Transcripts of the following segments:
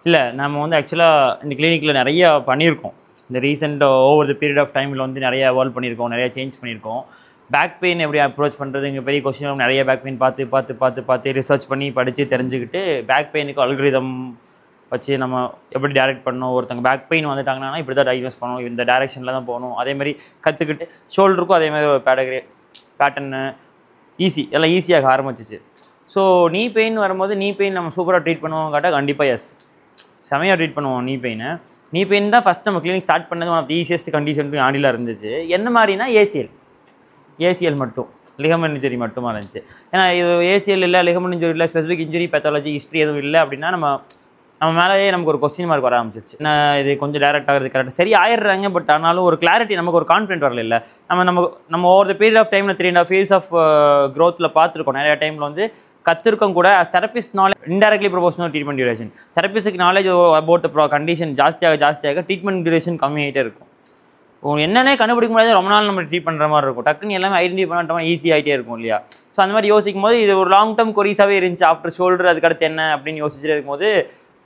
இல்லை நம்ம வந்து ஆக்சுவலாக இந்த கிளினிக்கில் நிறைய பண்ணியிருக்கோம். இந்த recent over the period of டைமில் வந்து நிறைய எவால்வ் பண்ணியிருக்கோம், நிறைய சேஞ்ச் பண்ணியிருக்கோம். பேக் பெயின் எப்படி அப்ரோச் பண்ணுறது, இங்கே பெரிய கொஸ்டின். நிறைய பேக் பெயின் பார்த்து ரிசர்ச் பண்ணி படித்து தெரிஞ்சுக்கிட்டு பேக் பெயினுக்கு அல்கரிதம் வச்சு நம்ம எப்படி டைரக்ட் பண்ணணும். ஒருத்தங்க பேக் பெயின் வந்துட்டாங்கன்னா இப்படி தான் டயக்னோஸ் பண்ணணும், இந்த டைரெக்ஷனில் தான் போகணும். அதேமாதிரி கற்றுக்கிட்டு ஷோல்டருக்கும் அதேமாதிரி ஒரு பேட்டர்னு எல்லாம் ஈஸியாக ஆரம்பிச்சிச்சு. ஸோ நீ பெயின் வரும்போது நீ பெயின் நம்ம சூப்பராக ட்ரீட் பண்ணுவோம் கேட்டால் கண்டிப்பாக எஸ், செமையாக ட்ரீட் பண்ணுவோம். நீ பெயின் தான் ஃபஸ்ட் நம்ம கிளினிக் ஸ்டார்ட் பண்ணது one of the easiest condition ஆண்டிலாம் இருந்துச்சு. என்ன மாதிரினா ஏசிஎல் மட்டும், லிகமெண்ட் இன்ஜுரி மட்டுமா இருந்துச்சு. ஏன்னா இது ஏசிஎல் இல்லை, லிகமெண்ட் இன்ஜுரி இல்லை, ஸ்பெசிஃபிக் இன்ஜுரி பேத்தாலஜி ஹிஸ்ட்ரி எதுவும் இல்லை அப்படின்னா நம்ம மேலேயே நமக்கு ஒரு கொஸ்டின் மார்க் வர ஆரம்பிச்சிச்சு. நான் இது கொஞ்சம் டேரக்ட் ஆகிறது கரெக்டாக சரி ஆயிடுறாங்க, பட் ஆனாலும் ஒரு கிளாரிட்டி நமக்கு ஒரு கான்ஃபிடென்ட் வரல. இல்லை நம்ம ஓவர் த பீரியட் ஆஃப் டைமில் 3.5 years ஆஃப் க்ரோத்தில் பார்த்துருக்கோம். நிறைய டைமில் வந்து கற்றுருக்கோம் கூட. Therapist knowledge indirectly proportional treatment duration. தெரபிஸ்ட்டுக்கு நாலேஜ் அபவுட் த கண்டிஷன் ஜாஸ்தியாக ட்ரீட்மெண்ட் டியூரேஷன் கம்மியாகிட்டே இருக்கும். என்னென்ன கண்டுபிடிக்க முடியாது, ரொம்ப நாள் நம்ம ட்ரீட் பண்ணுற மாதிரி இருக்கும். டக்குன்னு எல்லாமே ஐடென்டிஃபை பண்ணிட்டோம்னா ஈஸி ஆகிட்டே இருக்கும் இல்லையா? ஸோ அந்த மாதிரி யோசிக்கும் போது இது ஒரு லாங் டேர்ம் கொரீஸாகவே இருந்துச்சு. ஆஃப்டர் ஷோல்டர் அதுக்கடுத்து என்ன அப்படின்னு யோசிச்சுட்டு இருக்கும்போது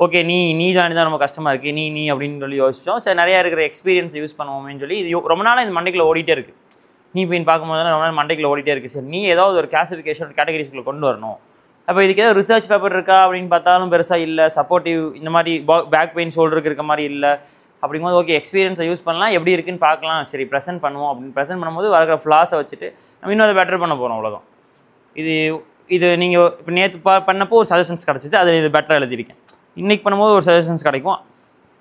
ஓகே நீ ஜாயின் தான் ரொம்ப கஷ்டமாக இருக்குது, நீ அப்படின்னு சொல்லி யோசிச்சோம். சரி நிறையா இருக்கிற எக்ஸ்பீரியன்ஸ் யூஸ் பண்ணுவோமேன்னு சொல்லி இது ரொம்ப நாளாக இந்த மண்டைக்குள்ள ஓடிட்டே இருக்குது. நீ பெயின் பார்க்கும்போது ரொம்ப நாள் மண்டைக்குள்ள ஓடிட்டே இருக்குது. சரி நீ ஏதாவது ஒரு கிளாசிஃபிகேஷன் கேட்டகரிஸ்குள்ளே கொண்டு வரணும். அப்போ இதுக்கு ஏதாவது ரிசர்ச் பேப்பர் இருக்கா அப்படின்னு பார்த்தாலும் பெருசாக இல்லை. சப்போர்ட்டிவ் இந்த மாதிரி பேக் பெயின் ஷோல்டருக்கு இருக்க மாதிரி இல்லை. அப்படிங்கும்போது ஓகே எக்ஸ்பீரியன்ஸை யூஸ் பண்ணலாம், எப்படி இருக்குன்னு பார்க்கலாம், சரி ப்ரெசென்ட் பண்ணுவோம். அப்படின்னு ப்ரெசென்ட் பண்ணும்போது வர ஃப்ளாஸை வச்சுட்டு நம்ம இன்னும் அதை பெட்டர் பண்ண போகிறோம், அவ்வளோதான். இது நீங்கள் இப்போ நேற்று பண்ணப்போ ஒரு சஜஷன்ஸ் கிடச்சிச்சு, அதில் இது பெட்டராக எழுதியிருக்கேன். இன்றைக்கி பண்ணும்போது ஒரு சஜஷன்ஸ் கிடைக்கும்,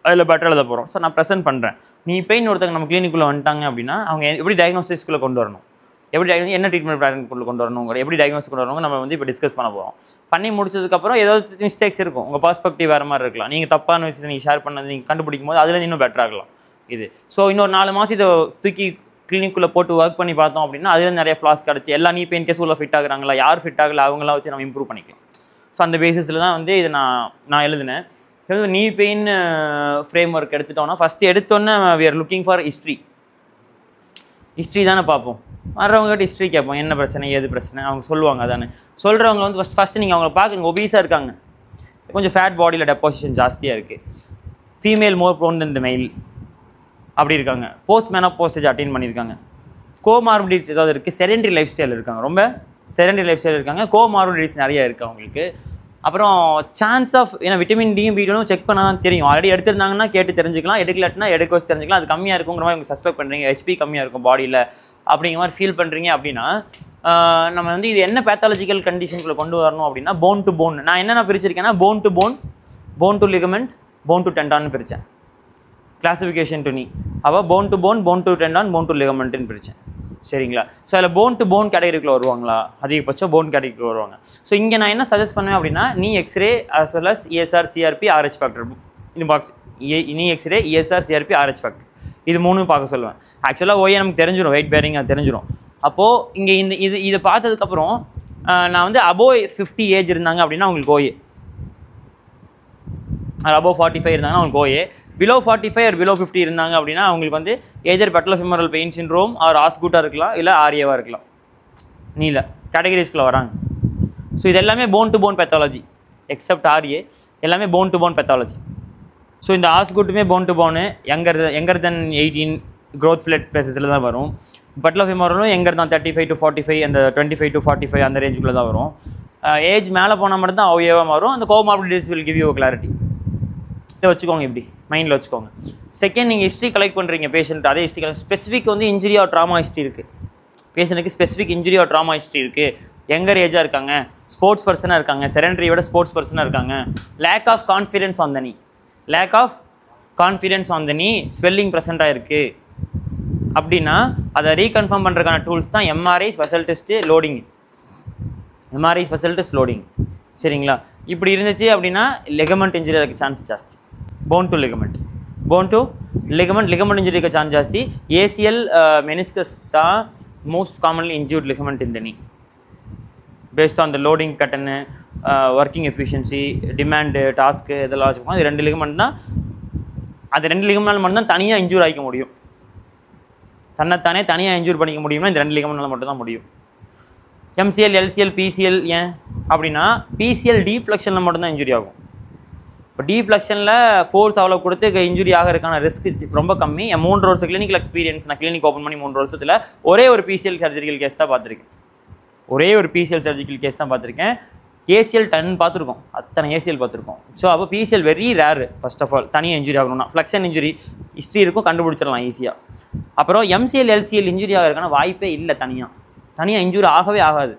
அதில் பெட்டராக எழுத போகிறோம். ஸோ நான் ப்ரெசென்ட் பண்ணுறேன். நீ பெயின் ஒருத்தங்க நம்ம கிளினிக்குள்ளே வந்துட்டாங்க அப்படின்னா அவங்க எப்படி டயக்னோசிஸ்க்குள்ளே கொண்டு வரணும், எப்படி என்ன ட்ரீட்மெண்ட் பிளானுக்குள்ளே கொண்டு வரணும், எப்படி டயக்னோஸ் கொண்டு வரணும் நம்ம வந்து இப்போ டிஸ்கஸ் பண்ண போகிறோம். பண்ணி முடிச்சதுக்கப்புறம் ஏதாவது மிஸ்டேக்ஸ் இருக்கும், உங்கள் பர்ஸ்பெக்டிவ் வேறு மாதிரி இருக்கலாம். நீங்கள் தப்பான விஷயத்தை நீங்கள் ஷேர் பண்ணது நீங்கள் கண்டுபிடிக்கும் போது அதில் இன்னும் பெட்டராகலாம் இது. ஸோ இன்னொரு 4 மாதம் இதை தூக்கி கிளினிக்குள்ளே போட்டு ஒர்க் பண்ணி பார்த்தோம் அப்படின்னா அதில் நிறைய ஃப்ளாஸ் கிடச்சி எல்லா நீ பெயின் கேஸ் உள்ள ஃபிட் ஆகுறாங்களா, யார் ஃபிட் ஆகலை அவங்களாம் வச்சு நம்ம இம்ப்ரூவ் பண்ணிக்கலாம். ஸோ அந்த பேசிஸில் தான் வந்து இதை நான் எழுதினேன். நீ பெயின் ஃப்ரேம் ஒர்க் எடுத்துட்டோன்னா ஃபஸ்ட்டு எடுத்தோன்னே we are looking for history தானே பார்ப்போம். வர்றவங்ககிட்ட ஹிஸ்ட்ரி கேட்போம், என்ன பிரச்சனை ஏது பிரச்சனை அவங்க சொல்லுவாங்க. அதானே சொல்கிறவங்க வந்து ஃபஸ்ட்டு நீங்கள் அவங்கள பார்க்குறீங்க, ஒபீஸாக இருக்காங்க, கொஞ்சம் ஃபேட் பாடியில் டெபாசிஷன் ஜாஸ்தியாக இருக்குது, female more prone then the male அப்படி இருக்காங்க, போஸ்ட் மெனோபாஸ் அட்டைன் பண்ணியிருக்காங்க, கோமார்பிடிட்டிஸ் ஏதாவது இருக்குது, செடென்டரி லைஃப் ஸ்டைல் இருக்காங்க, ரொம்ப செடென்டரி லைஃப் ஸ்டைல் இருக்காங்க, கோமார்பிடிட்டிஸ் நிறைய இருக்குது அவங்களுக்கு. அப்புறம் சான்ஸ் ஆஃப் ஏன்னா விட்டமின் டியும் பி12 செக் பண்ணால் தான் தெரியும். ஆல்ரெடி எடுத்திருந்தாங்கன்னா கேட்டு தெரிஞ்சுக்கலாம், எடுக்கலாட்டினா எடுக்க வச்சு தெரிஞ்சுக்கலாம். அது கம்மியாக இருக்குங்கிற மாதிரி உங்களுக்கு சஸ்பெக்ட் பண்ணுறீங்க, ஹெச்பி கம்மியாக இருக்கும் பாடியில் அப்படிங்கிற மாதிரி ஃபீல் பண்ணுறீங்க அப்படின்னா நம்ம வந்து இது என்ன பேத்தாலஜிக்கல் கண்டிஷனுக்குள்ளே கொண்டு வரணும் அப்படின்னா போன் டு போன். நான் என்னென்ன பிரிச்சிருக்கேன்னா bone to bone, bone to ligament, bone to டெண்டான்னு பிரித்தேன். கிளாசிஃபிகேஷன் டு நீ அப்போ bone to bone, bone to tendon, bone to லிகமெண்ட்டுன்னு பிரித்தேன். சரிங்களா? ஸோ அதில் போன் டு போன் கேட்டகரிக்குள்ளே வருவாங்களா, அதிகபட்சம் போன் கேட்டகரிக்குள்ளே வருவாங்க. ஸோ இங்கே நான் என்ன சஜஸ்ட் பண்ணுவேன் அப்படின்னா knee X ray as well as ESR CRP RH factor, இந்த box knee X ray ESR CRP RH factor இது 3 பார்க்க சொல்லுவேன். ஆக்சுவலாக ஓஏ நமக்கு தெரிஞ்சிடும், வெயிட் பேரிங் அது தெரிஞ்சிடும். அப்போது இங்கே இதை பார்த்ததுக்கப்புறம் நான் வந்து அபோவ் 50 ஏஜ் இருந்தாங்க அப்படின்னா அவங்களுக்கு ஓஏ, அபோவ் 45 இருந்தாங்கன்னா அவங்களுக்கு ஓஏ, பிலோ 45 or பிலோ 50 இருந்தாங்க அப்படின்னா அவங்களுக்கு வந்து ஏதர் பெட்டலோஃபெமரல் பெயின் சிண்ட்ரோம் ஆர் ஆஸ்கூட்டாக இருக்கலாம், இல்லை ஆர்ஏவாக இருக்கலாம். நீல கேட்டகரிஸ்குள்ளே வராங்க. ஸோ இது எல்லாமே bone to bone pathology except RA, எல்லாமே bone to bone pathology. So இந்த ஆஸ்கூட்டுமே bone to bone anchor then 18 growth plate ஃபேஸஸில் தான் வரும். பெட்டலோஃபெமரலும் எங்கர் தான் 35 to 45 அந்த 25 to 45 அந்த ரேஞ்சுக்குள்ளே தான் வரும். ஏஜ் மேலே போனால் மட்டும் தான் ஓஏவாக மாறும். அந்த comorbidities will give you clarity. இதை வச்சுக்கோங்க, இப்படி மைண்டில் வச்சுக்கோங்க. செகண்ட், நீங்கள் ஹிஸ்ட்ரி கலெக்ட் பண்ணுறீங்க பேஷண்ட், அதே ஹிஸ்ட்ரி கலெக்ட் ஸ்பெசிஃபிக் வந்து இன்ஜுரி ஆர் ட்ராமா ஹிஸ்ட்ரி இருக்குது. பேஷண்ட்டுக்கு specific injury or trauma history இருக்குது, யங்கர் ஏஜாக இருக்காங்க, ஸ்போர்ட்ஸ் பர்சனாக இருக்காங்க, செடென்டரியோட ஸ்போர்ட்ஸ் பர்சனாக இருக்காங்க, lack of confidence on the knee, swelling ப்ரெசென்ட்டாக இருக்குது அப்படின்னா அதை ரீகன்ஃபார்ம் பண்ணுறதுக்கான டூல்ஸ் தான் எம்ஆர்ஐ ஸ்பெஷல் டெஸ்ட்டு லோடிங். சரிங்களா? இப்படி இருந்துச்சு அப்படின்னா லிகமெண்ட் இன்ஜுரி அதுக்கு சான்ஸ் ஜாஸ்தி. போன் டு லிகமெண்ட் இன்ஜுரிக்கு சான்ஸ் ஜாஸ்தி. ஏசிஎல் மெனிஸ்கஸ் தான் மோஸ்ட் காமன்லி இன்ஜூர்ட் லிகமெண்ட் இன் த நீ based on the loading pattern, working efficiency, demand, task இதெல்லாம் வச்சுக்கோங்க. அது 2 லிகமெண்ட் தான். அது 2 லிகமெண்ட்னால மட்டும்தான் தனியாக இன்ஜூர் ஆகிக்க முடியும். தனியாக இன்ஜூர் பண்ணிக்க முடியும்னா இந்த 2 லிகமெண்ட்னால மட்டும் தான் முடியும். MCL, LCL, PCL ஏன் அப்படின்னா PCL டீஃப்ளெக்ஷனில் மட்டும்தான் இன்ஜுரி ஆகும். இப்போ டீஃப்ளெக்ஷனில் ஃபோர்ஸ் அவ்வளோ கொடுத்து இன்ஜுரி ஆகிறதுக்கான ரிஸ்க் ரொம்ப கம்மி. என் 3 வருஷம் கிளினிக்கல் எக்ஸ்பீரியன்ஸ், நான் கிளினிக் ஓப்பன் பண்ணி 3 வருஷத்தில் ஒரே ஒரு பிசிஎல் சர்ஜிக்கல் கேஸ் தான் பார்த்துருக்கேன். ஒரே ஒரு பிசிஎல் சர்ஜிக்கல் கேஸ் தான் பார்த்துருக்கேன். ஏசிஎல் 10 பார்த்துருக்கோம், அத்தனை ஏசிஎல் பார்த்துருக்கோம். ஸோ அப்போ PCL very rare. First of all தனியாக இன்ஜுரி ஆகணும்னா ஃப்ளெக்ஷன் இன்ஜுரி ஹிஸ்ட்ரி இருக்கும், கண்டுபிடிச்சிடலாம் ஈஸியாக. அப்புறம் எம்சிஎல் எல்சிஎல் இன்ஜுரி ஆகிறதுக்கான வாய்ப்பே இல்லை. தனியாக இன்ஜுரி ஆகவே ஆகாது.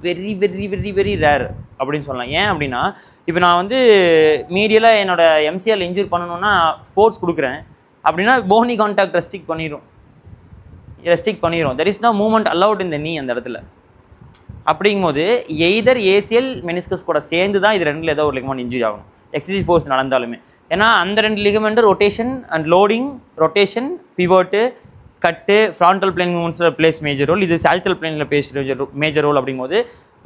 Very very very very rare அப்படின்னு சொல்லலாம். ஏன் அப்படின்னா இப்போ நான் வந்து மீடியலாக என்னோடய எம்சிஎல் இன்ஜூரி பண்ணணுன்னா ஃபோர்ஸ் கொடுக்குறேன் அப்படின்னா போனி கான்டாக்ட் ரெஸ்ட்ரிக்ட் பண்ணிடும். There is no movement allowed இந்த நீ அந்த இடத்துல. அப்படிங்கும்போது எய்தர் ஏசிஎல் மெனிஸ்கஸ் கூட சேர்ந்து தான் இது ரெண்டில் ஏதோ ஒரு லிகமெண்ட் இன்ஜுரி ஆகணும் எக்ஸசைஸ் ஃபோர்ஸ் நடந்தாலுமே. ஏன்னா அந்த 2 ligament rotation and loading, rotation, pivot, cut, frontal plane மூவ்மெண்ட்ஸில் பிளேஸ் மேஜர் ரோல், இது சாஜிட்டல் பிளேனில் பிளேஸ் மேஜர் ரோல். அப்படிங்கும்போது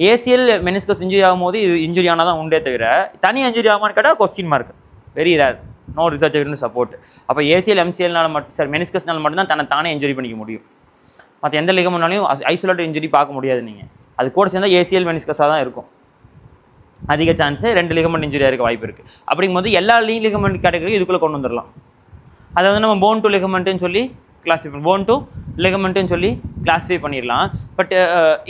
ஏசிஎல் மெனிஸ்கஸ் இன்ஜுரி ஆகும்போது இது இன்ஜுரி ஆனால் தான் உண்டே தவிர தனியாக இன்ஜுரி ஆகுமான்னு கேட்டால் question mark, very rare, no research evidence support. அப்போ ஏசிஎல் எம்சிஎல்னால மட்டும் மெனிஸ்கஸ்னால மட்டும்தான் தானே இன்ஜுரி பண்ணிக்க முடியும். மற்ற எந்த லிகமெண்ட்னாலையும் ஐசோலேட்டட் இன்ஜுரி பார்க்க முடியாது. நீங்கள் அது கூட சேர்ந்தால் ஏசிஎல் மெனிஸ்கஸாக தான் இருக்கும் அதிக சான்ஸு. 2 லிகமெண்ட் இன்ஜுரியாக இருக்க வாய்ப்பு இருக்குது. அப்படிங்கும்போது எல்லா லிகமெண்ட் கேட்டகரியும் இதுக்குள்ளே கொண்டு வந்துடலாம். அதை வந்து நம்ம போன் டு லிகமெண்ட்டுன்னு சொல்லி கிளாஸிஃபை, போன் டு லிகமெண்ட்டுன்னு சொல்லி கிளாஸிஃபை பண்ணிடலாம். பட்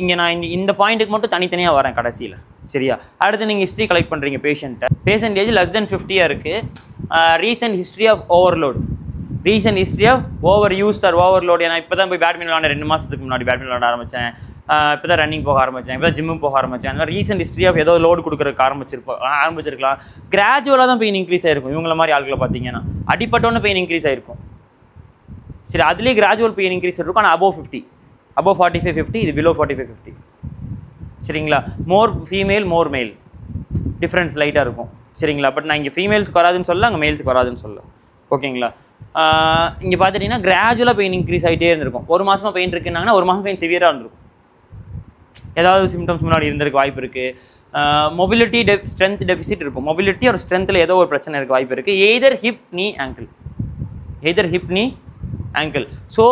இங்கே நான் இந்த பாயிண்ட்டுக்கு மட்டும் தனித்தனியாக வரேன் கடைசியில், சரியா? அடுத்து நீங்கள் ஹிஸ்ட்ரி கலெக்ட் பண்ணுறீங்க பேஷண்ட்டை. பேஷண்ட் ஏஜ் less than 50 இருக்குது. Recent history of overload, recent history of overused or overload. ஏன்னா இப்போ தான் போய் பேட்மிண்டன் விளாட 2 மாதத்துக்கு முன்னாடி பேட்மிண்டன் விளாட ஆரம்பித்தேன், இப்போ தான் ரன்னிங் போக ஆரம்பித்தேன், இப்போ தான் ஜிம்மும் போக ஆரம்பித்தேன். அந்த மாதிரி ரீசன்ட் ஹிஸ்ட்ரி ஆஃப் ஏதோ லோடு கொடுக்குறதுக்கு ஆரம்பிச்சிருக்கலாம். கிராஜுவலாக தான் பெயின் இன்க்ரீஸ் ஆகிருக்கும். இவங்கள மாதிரி ஆட்களை பார்த்தீங்கன்னா அடிப்பட்டோன்னு பெயின் இன்க்ரீஸ் ஆகிருக்கும். சரி, அதுலேயே கிராஜுவல் பெயின் இன்க்ரீஸ் இருக்கும். ஆனால் above 50, above 45-50, இது below 45-50, சரிங்களா? மோர் ஃபீமேல் மோர் மேல் டிஃப்ரென்ஸ் லைட்டாக இருக்கும், சரிங்களா? பட் நான் இங்கே ஃபீமேல்ஸ்க்கு வராதுன்னு சொல்ல, அங்கே மேல்ஸ்க்கு வராதுன்னு சொல்ல, ஓகேங்களா? இங்கே பார்த்துட்டிங்கன்னா கிராஜுவலாக பெயின் இன்க்ரீஸ் ஆகிட்டே இருந்திருக்கும். 1 மாதமாக பெயின் இருக்குன்னாங்கன்னா 1 மாதம் பெயின் சிவியராக இருந்திருக்கும். ஏதாவது சிம்டம்ஸ் முன்னாடி இருந்திருக்கு வாய்ப்பு இருக்குது. மொபிலிட்டி ஸ்ட்ரென்த் டெஃபிசிட் இருக்கும். மொபிலிட்டி ஒரு ஸ்ட்ரென்த்தில் ஏதோ ஒரு பிரச்சனை இருக்க வாய்ப்பு இருக்குது. எய்தர் ஹிப் நீ ஆங்கிள். ஸோ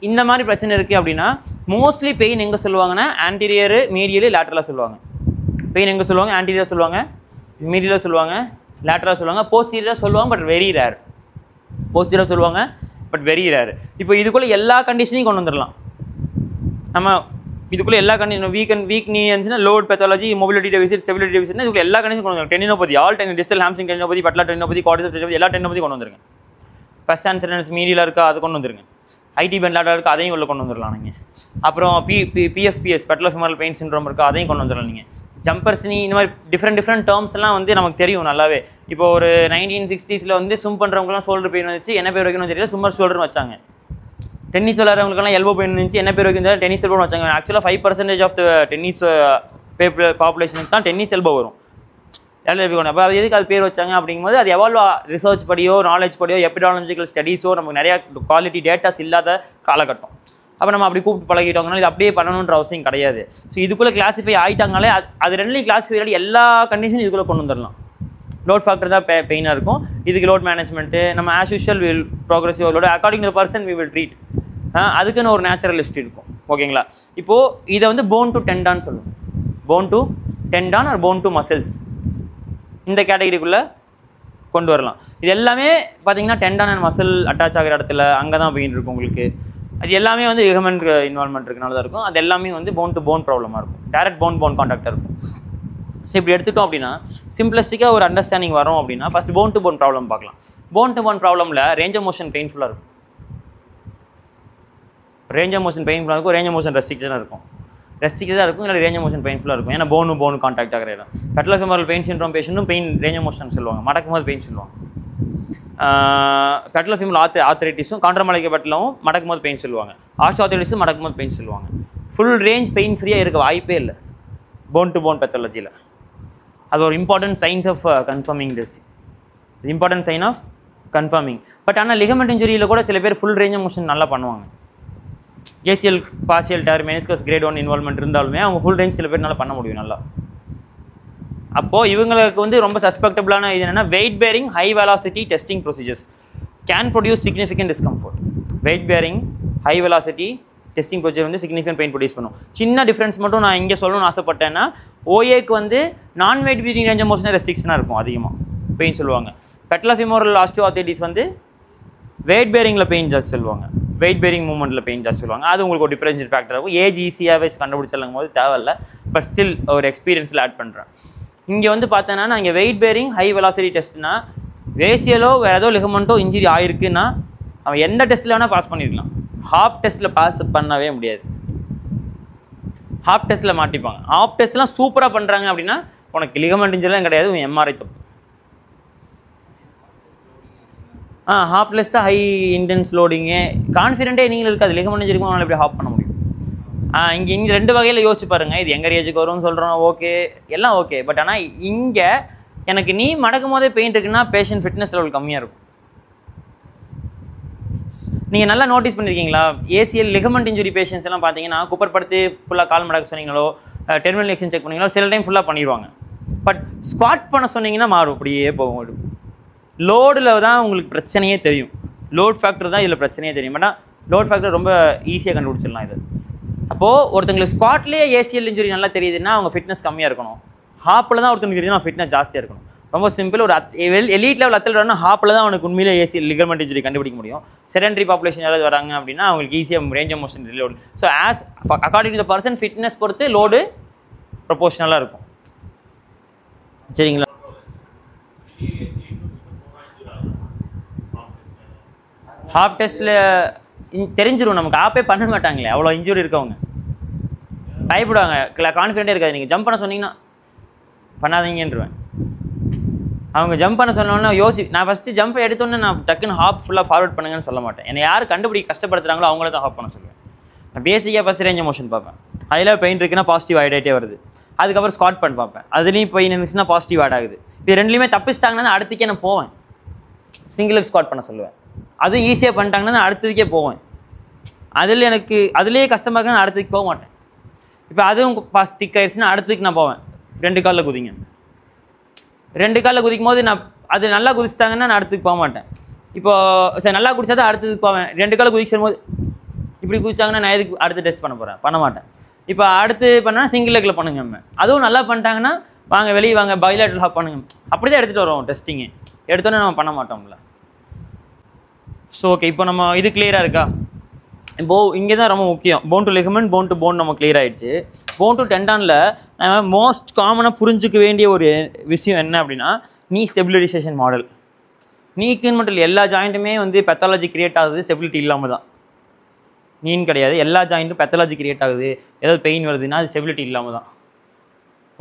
இந்த மாதிரி பிரச்சனை இருக்குது அப்படின்னா மோஸ்ட்லி பெயின் எங்கே சொல்லுவாங்கன்னா ஆன்டீரியரு, மீடியலு, லேட்டரலாக சொல்லுவாங்க. பெயின் எங்கே சொல்லுவாங்க? ஆன்டீரியராக சொல்லுவாங்க, மீடியலாக சொல்லுவாங்க, லேட்டராக சொல்லுவாங்க, போஸ்டீரியராக சொல்லுவாங்க, பட் வெரி ரேர். போஸ்டீரியராக சொல்லுவாங்க, பட் வெரி ரேர். இப்போ இதுக்குள்ளே எல்லா கண்டிஷனையும் கொண்டு வந்துடலாம் நம்ம. இதுக்குள்ளே எல்லா கண்டிஷன் வீக் நீ இருந்துச்சுன்னா load pathology, mobility deficit, stability டெஃபிசிட்னா இதுக்குள்ள எல்லா கண்டிஷன் கொண்டு வந்துருங்க. Tendinopathy, all distal hamstring tendinopathy, patellar tendinopathy, quadriceps tendinopathy, எல்லா டெனினோபதி கொண்டு வந்துருங்க. ஃபர்ஸ்ட் ஆன்சரன்ஸ் மீடியில் இருக்கா அது கொண்டு வந்துருங்க. ஐடி பென்லாட்டாக இருக்கா அதையும் உள்ள கொண்டு வந்துடலாம் நீங்கள். அப்புறம் பிஎஃபிஎஸ் பெட்லோஃபிமரல் பெயின் சிண்ட்ரோம் இருக்கா அதையும் கொண்டு வந்துடலாம் நீங்கள். ஜம்பர்ஸ்னி, இந்த மாதிரி டிஃப்ரெண்ட் டேர்ம்ஸ் எல்லாம் வந்து நமக்கு தெரியும் நல்லாவே. இப்போ ஒரு 1960s வந்து ஸ்விம் பண்ணுறவங்கலாம் ஷோல்டர் பெயின் வந்துச்சு, என்ன பேர் வைக்கணும்னு தெரியல, சும்மர் ஷோல்டர்னு வச்சாங்க. டென்னிஸ் விளையாடுறவங்களுக்கெல்லாம் எல்போ பெயின் இருந்துச்சு, என்ன பேர் வைக்கணும் தெரியல, டென்னிஸ் எல்போன்னு வச்சாங்க. ஆக்சுவலாக 5% ஆஃப் த டென்னிஸ் பாப்புலேஷனுக்கு தான் டென்னிஸ் எல்போ வரும். அப்போ அது எதுக்கு அது பேர் வச்சாங்க அப்படிங்கும்போது அது எவ்வளோ ரிசர்ச் படியோ நாலேஜ் படியோ எபிடாலஜிக்கல் ஸ்டடீஸோ நமக்கு நிறையா குவாலிட்டி டேட்டாஸ் இல்லாத காலகட்டம். அப்போ நம்ம அப்படி கூப்பிட்டு பழகிட்டோம்னால இது அப்படியே பண்ணணுன்ற அவசியம் கிடையாது. ஸோ இதுக்குள்ளே கிளாஸிஃபை ஆகிட்டாங்களே அது ரெண்டுலேயும் கிளாஸிஃபை ஆகி எல்லா கண்டிஷனும் இதுக்குள்ளே கொண்டு வந்துடலாம். லோட் ஃபேக்டர் தான் பெயினாக இருக்கும். இதுக்கு லோட் மேனேஜ்மெண்ட்டு நம்ம as usual will progressive load according to the person we will treat. அதுக்குன்னு ஒரு நேச்சுரல் லிஸ்ட் இருக்கும், ஓகேங்களா? இப்போது இதை வந்து போன் டு டெண்டான்னு சொல்லுவோம். Bone to tendon or bone to muscles இந்த கேட்டகரிக்குள்ளே கொண்டு வரலாம். இது எல்லாமே பார்த்தீங்கன்னா டெண்டான் அண்ட் மசில் அட்டாச் ஆகிற இடத்துல அங்கே தான் பெயின் இருக்கும் உங்களுக்கு. அது எல்லாமே வந்து லிகமெண்ட் இன்வால்மெண்ட் இருக்கனால தான் இருக்கும். அது எல்லாமே வந்து போன் டு போன் ப்ராப்ளமாக இருக்கும், டைரக்ட் போன் கான்டாக்டாக இருக்கும். ஸோ இப்படி எடுத்துட்டோம் அப்படின்னா சிம்பிளிஸ்டிக்காக ஒரு அண்டர்ஸ்டாண்டிங் வரும் அப்படின்னா first bone to bone problem பார்க்கலாம். போன் டு போன் ப்ராப்ளமில் ரேஞ்ச் ஆஃப் மோஷன் பெயின்ஃபுல்லாக இருக்கும். ரேஞ்ச் ஆஃப் மோஷன் பெயின்ஃபுல்லாக இருக்கும், ரேஞ்ச் ஆஃப் மோஷன் ரெஸ்ட்ரிக்ஷனாக இருக்கும். ரெஸ்ட்ரிக்டாக இருக்கும், இல்லை ரேஞ்ச் ஆஃப் மோஷன் பெயின்ஃபுல்லாக இருக்கும். ஏன்னா போன் கான்டாக்ட் ஆகிற இடம். பெட்லோஃபிமரல் பெயின் சிண்ட்ரோம் பேஷண்ட்டும் பெயின் ரேஞ்ச் ஆஃப் மோஷன் சொல்லுவாங்க, மடக்கும் போது பெயின் சொல்லுவாங்க. பெட்லோஃபிமரல் ஆர்த்தரைட்டிஸும் கான்ட்ரமலைக்கப்பட்டலும் மடக்கும் போது பெயின் சொல்லுவாங்க. ஆஸ்டியோஆர்த்ரைட்டிஸும் மடக்கும் போது பெயின் சொல்லுவாங்க. ஃபுல் ரேஞ்ச் பெயின் ஃப்ரீயாக இருக்க வாய்ப்பே இல்லை போன் டு போன் பெத்தாலஜியில். அது ஒரு important signs of confirming this, important sign of confirming. But ஆனால் லிகமெண்ட் இன்ஜுரியில் கூட சில பேர் ஃபுல் ரேஞ்ச் ஆஃப் மோஷன் நல்லா பண்ணுவாங்க. ACL partial tear meniscus grade 1 involvement இருந்தாலுமே அவங்க ஃபுல் ரேஞ்ச் சில பேர் நல்லா பண்ண முடியும் நல்லா. அப்போது இவங்களுக்கு வந்து ரொம்ப சஸ்பெக்டபிளான இது என்னென்னா weight bearing high velocity testing procedures can produce significant discomfort. Weight bearing high velocity testing procedure வந்து சிக்னிஃபிகன்ட் பெயின் ப்ரொடியூஸ் பண்ணும். சின்ன டிஃப்ரென்ஸ் மட்டும் நான் இங்கே சொல்லணும்னு ஆசைப்பட்டேன்னா, ஓஏக்கு வந்து நான் weight bearing range of motion ரெஸ்ட்ரிக்ஷனாக இருக்கும் அதிகமாக பெயின் சொல்லுவாங்க. பெட்டலோஃபிமோரல் ஆஸ்டியோஆர்த்ரைட்டிஸ் வந்து வெயிட் பேரிங்கில் பெயின் ஜாஸ்தி சொல்லுவாங்க, வெயிட் பேரிங் மூவ்மெண்ட்டில் பெயின் ஜாஸ்தி சொல்லுவாங்க. அது உங்களுக்கு ஒரு டிஃபரன்ஷியல் ஃபேக்டர் இருக்கும். ஏஜ் ஈஸியாகவே கண்டுபிடிச்சிடலாம் போது தேவையில்லை, பட் ஸ்டில் ஒரு எக்ஸ்பீரியன்ஸில் ஆட் பண்ணுறேன். இங்கே வந்து பார்த்தேன்னா நான் இங்கே வெயிட் பேரிங் ஹை வெலாசிட்டி டெஸ்ட்னா ரேசியலோ வேறு ஏதோ லிகமெண்ட்டோ இன்ஜுரி ஆயிருக்குன்னா அவன் எந்த டெஸ்ட்டில் வேணால் பாஸ் பண்ணிடலாம். ஹாப் டெஸ்ட்டில் பாஸ் பண்ணவே முடியாது. ஹாப் டெஸ்ட்டில் மாட்டிப்பாங்க. ஹாப் டெஸ்ட்லாம் சூப்பராக பண்ணுறாங்க அப்படின்னா உனக்கு லிகமெண்ட் இன்ஜுரிலாம் கிடையாது, உன் எம்ஆர்ஐ தப்பு. ஹாப்லெஸ் தான் ஹை இன்டென்ஸ் லோடிங்கு, கான்ஃபிடென்ட்டே நீங்கள் இருக்காது. லிகமெண்ட் இன்ஜுரிக்கும் அவனால் எப்படி ஹாப் பண்ண முடியும்? இங்கே 2 வகையில் யோசிச்சு பாருங்கள். இது எங்கள் ஏஜுக்கு வரும்னு சொல்கிறோம், ஓகே எல்லாம் ஓகே. பட் ஆனால் இங்கே எனக்கு நீ மடக்கும் போதே பெயின் இருக்குன்னா பேஷண்ட் ஃபிட்னஸ் லெவல் கம்மியாக இருக்கும். நீங்கள் நல்லா நோட்டீஸ் பண்ணியிருக்கீங்களா? ஏசிஎல் லிகமெண்ட் இன்ஜுரி பேஷண்ட்ஸ் எல்லாம் பார்த்தீங்கன்னா குப்பர் படுத்து ஃபுல்லாக கால் மடக்க சொன்னீங்களோ, டெர்மினல் எக்ஸ்சேஞ்ச் செக் பண்ணிங்களோ, சில டைம் ஃபுல்லாக பண்ணிடுவாங்க. பட் ஸ்குவாட் பண்ண சொன்னீங்கன்னா மாறும், அப்படியே போகும். லோடில் தான் உங்களுக்கு பிரச்சனையே தெரியும். லோட் ஃபேக்டர் தான் இதில் பிரச்சனையே தெரியும். ஆனால் லோட் ஃபேக்டர் ரொம்ப ஈஸியாக கண்டுபிடிச்சிடலாம் இது. அப்போது ஒருத்தங்களுக்கு ஸ்குவாட்லேயே ஏசிஎல் இன்ஜுரி நல்லா தெரியுதுன்னா அவங்க ஃபிட்னஸ் கம்மியாக இருக்கணும். ஹாப்பில் தான் ஒருத்தனுக்கு தெரியுதுன்னா ஃபிட்னஸ் ஜாஸ்தியாக இருக்கணும். ரொம்ப சிம்பிள். ஒரு எலீட் லெவல் அத்லெட் வரணும், ஹாப்பில் தான் அவனுக்கு உண்மையிலே ஏசிஎல் லிகமெண்ட் இன்ஜுரி கண்டுபிடிக்க முடியும். செடென்ட்ரி பாப்புலேஷன் யாராவது வராங்க அப்படின்னா அவங்களுக்கு ஈஸியாக range of motion load. So as according to the person fitness பொறுத்து லோடு ப்ரொபோஷனலாக இருக்கும். சரிங்களா? ஹாப் டெஸ்ட்டில் தெரிஞ்சிடும் நமக்கு. ஆப்பே பண்ண மாட்டாங்களே, அவ்வளோ இன்ஜுரி இருக்கவங்க பயப்படுவாங்க, கான்ஃபிடென்ட்டே இருக்காது. நீங்கள் ஜம்ப் பண்ண சொன்னீங்கன்னா பண்ணாதீங்கன்றுவேன். அவங்க ஜம்ப் பண்ண சொன்னோன்னா நான் ஃபஸ்ட்டு ஜம்ப் எடுத்தோன்னே நான் டக்குன்னு ஹாப் ஃபுல்லாக ஃபார்வர்ட் பண்ணுங்கன்னு சொல்ல மாட்டேன். என்னை யார் கண்டுபிடிக்க கஷ்டப்படுத்துகிறாங்களோ அவங்கள தான் ஹாப் பண்ண சொல்லுவேன். நான் பேசிக்காக ஃபஸ்ட் ரேஞ்ச் மோஷன் பார்ப்பேன். அதில் பெயின் இருக்குன்னா பாசிட்டிவ் ஆகிட்டே வருது. அதுக்கப்புறம் ஸ்குவாட் பண்ணி பார்ப்பேன், அதுலேயும் பெயின் இருந்துச்சுன்னா பாசிட்டிவ் ஆட் ஆகுது. இப்போ ரெண்டுலேயுமே தப்பிச்சிட்டாங்கன்னா அடுத்துக்கே நான் போவேன், சிங்கிளுக்கு ஸ்குவாட் பண்ண சொல்லுவேன். அதுவும் ஈஸியாக பண்ணிட்டாங்கன்னா நான் அடுத்ததுக்கே போவேன். அதில் எனக்கு அதுலேயே கஷ்டமாக இருக்குன்னா நான் அடுத்ததுக்கு போக மாட்டேன். இப்போ அதுவும் டிக் ஆயிடுச்சுன்னா அடுத்ததுக்கு நான் போவேன். 2 காலில் குதிங்க. 2 காலில் குதிக்கும் போது நான் அது நல்லா குதிச்சிட்டாங்கன்னா நான் அடுத்துக்கு போக மாட்டேன். இப்போது சரி நல்லா குதிச்சா தான் அடுத்ததுக்கு போவேன். 2 காலில் குதிக்கும் போது இப்படி குதிச்சாங்கன்னா நான் எதுக்கு அடுத்து டெஸ்ட் பண்ண மாட்டேன். இப்போ அடுத்து பண்ணால் சிங்கிள் லெக்கில் பண்ணுங்க. அதுவும் நல்லா பண்ணிட்டாங்கன்னா வாங்க வெளியே வாங்க பைலேட்டரல் ஹாப் பண்ணுங்க. அப்படி தான் எடுத்துகிட்டு வரோம் டெஸ்டிங்கு. எடுத்தோன்னே நம்ம பண்ண மாட்டோம்ல. ஸோ ஓகே, இப்போ நம்ம இது கிளியராக இருக்கா? இங்கே தான் ரொம்ப முக்கியம். Phone to ligament, bone to phone நம்ம கிளியர் ஆகிடுச்சு. போன் டு டெண்டானில் நம்ம மோஸ்ட் காமனாக புரிஞ்சிக்க வேண்டிய ஒரு விஷயம் என்ன அப்படின்னா நீ ஸ்டெபிலைசேஷன் மாடல். நீக்குன்னு மட்டும் இல்லை, எல்லா ஜாயிண்ட்டுமே வந்து பெத்தாலஜி கிரியேட் ஆகுது ஸ்டெபிலிட்டி இல்லாமல் தான். நீன்னு கிடையாது, எல்லா ஜாயிண்ட்டும் பெத்தாலஜி கிரியேட் ஆகுது. ஏதாவது பெயின் வருதுன்னா அது ஸ்டெபிலிட்டி இல்லாமல் தான்.